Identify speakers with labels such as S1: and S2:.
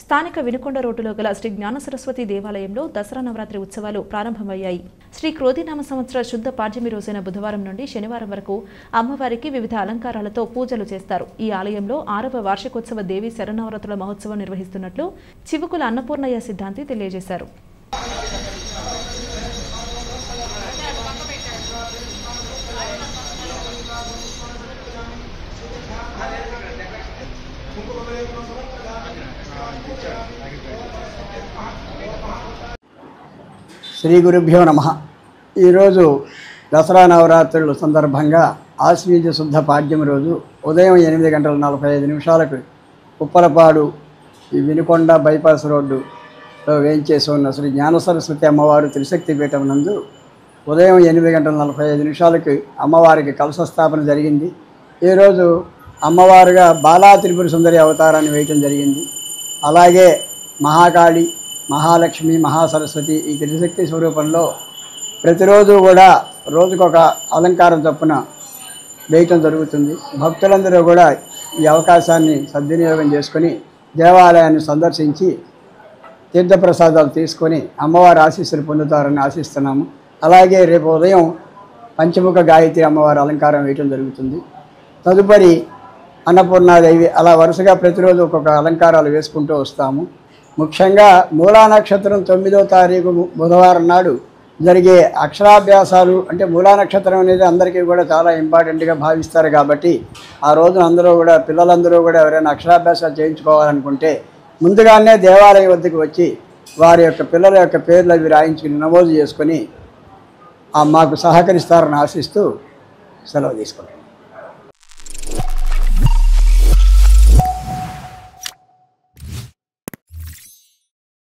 S1: స్థానిక వినుకొండ రోడ్డులో గల శ్రీ జ్ఞాన సరస్వతి దేవాలయంలో దసరా నవరాత్రి ఉత్సవాలు ప్రారంభమయ్యాయి. శ్రీ క్రోధినామ సంవత్సర శుద్ధ పాడ్యమి రోజైన బుధవారం నుండి శనివారం వరకు అమ్మవారికి వివిధ అలంకారాలతో పూజలు చేస్తారు. ఈ ఆలయంలో 6వ వార్షికోత్సవ దేవి శరన్నవరాత్రుల మహోత్సవం నిర్వహిస్తున్నట్లు చివుకుల అన్నపూర్ణయ్య సిద్ధాంతి తెలియజేశారు.
S2: శ్రీ గురుభ్యో నమః. ఈరోజు దసరా నవరాత్రుల సందర్భంగా ఆశ్వీజ శుద్ధ పాడ్యమి రోజు ఉదయం 8:45 ఉప్పలపాడు ఈ వినుకొండ బైపాస్ రోడ్డులో వేయించేసి ఉన్న శ్రీ జ్ఞాన సరస్వతి అమ్మవారు త్రిశక్తి పీఠం నందు ఉదయం 8:45 అమ్మవారికి కలశ స్థాపన జరిగింది. ఈరోజు అమ్మవారుగా బాలా త్రిపుర సుందరి అవతారాన్ని వేయటం జరిగింది. అలాగే మహాకాళి, మహాలక్ష్మి, మహాసరస్వతి ఈ త్రిశక్తి స్వరూపంలో ప్రతిరోజు కూడా రోజుకొక అలంకారం చొప్పున వేయటం జరుగుతుంది. భక్తులందరూ కూడా ఈ అవకాశాన్ని సద్వినియోగం చేసుకొని దేవాలయాన్ని సందర్శించి తీర్థప్రసాదాలు తీసుకొని అమ్మవారి ఆశీస్సులు పొందుతారని ఆశిస్తున్నాము. అలాగే రేపు ఉదయం పంచముఖ గాయత్రి అమ్మవారి అలంకారం వేయటం జరుగుతుంది. తదుపరి అన్నపూర్ణాదేవి, అలా వరుసగా ప్రతిరోజు ఒక్కొక్క అలంకారాలు వేసుకుంటూ వస్తాము. ముఖ్యంగా మూలా నక్షత్రం 9వ తారీఖు బుధవారం నాడు జరిగే అక్షరాభ్యాసాలు, అంటే మూలా నక్షత్రం అనేది అందరికీ కూడా చాలా ఇంపార్టెంట్గా భావిస్తారు. కాబట్టి ఆ రోజున అందరూ కూడా పిల్లలందరూ కూడా ఎవరైనా అక్షరాభ్యాసాలు చేయించుకోవాలనుకుంటే ముందుగానే దేవాలయం వద్దకు వచ్చి వారి యొక్క పిల్లల యొక్క పేర్లు అవి రాయించుకుని నమోదు చేసుకొని మాకు సహకరిస్తారని ఆశిస్తూ సెలవు తీసుకుంటాం.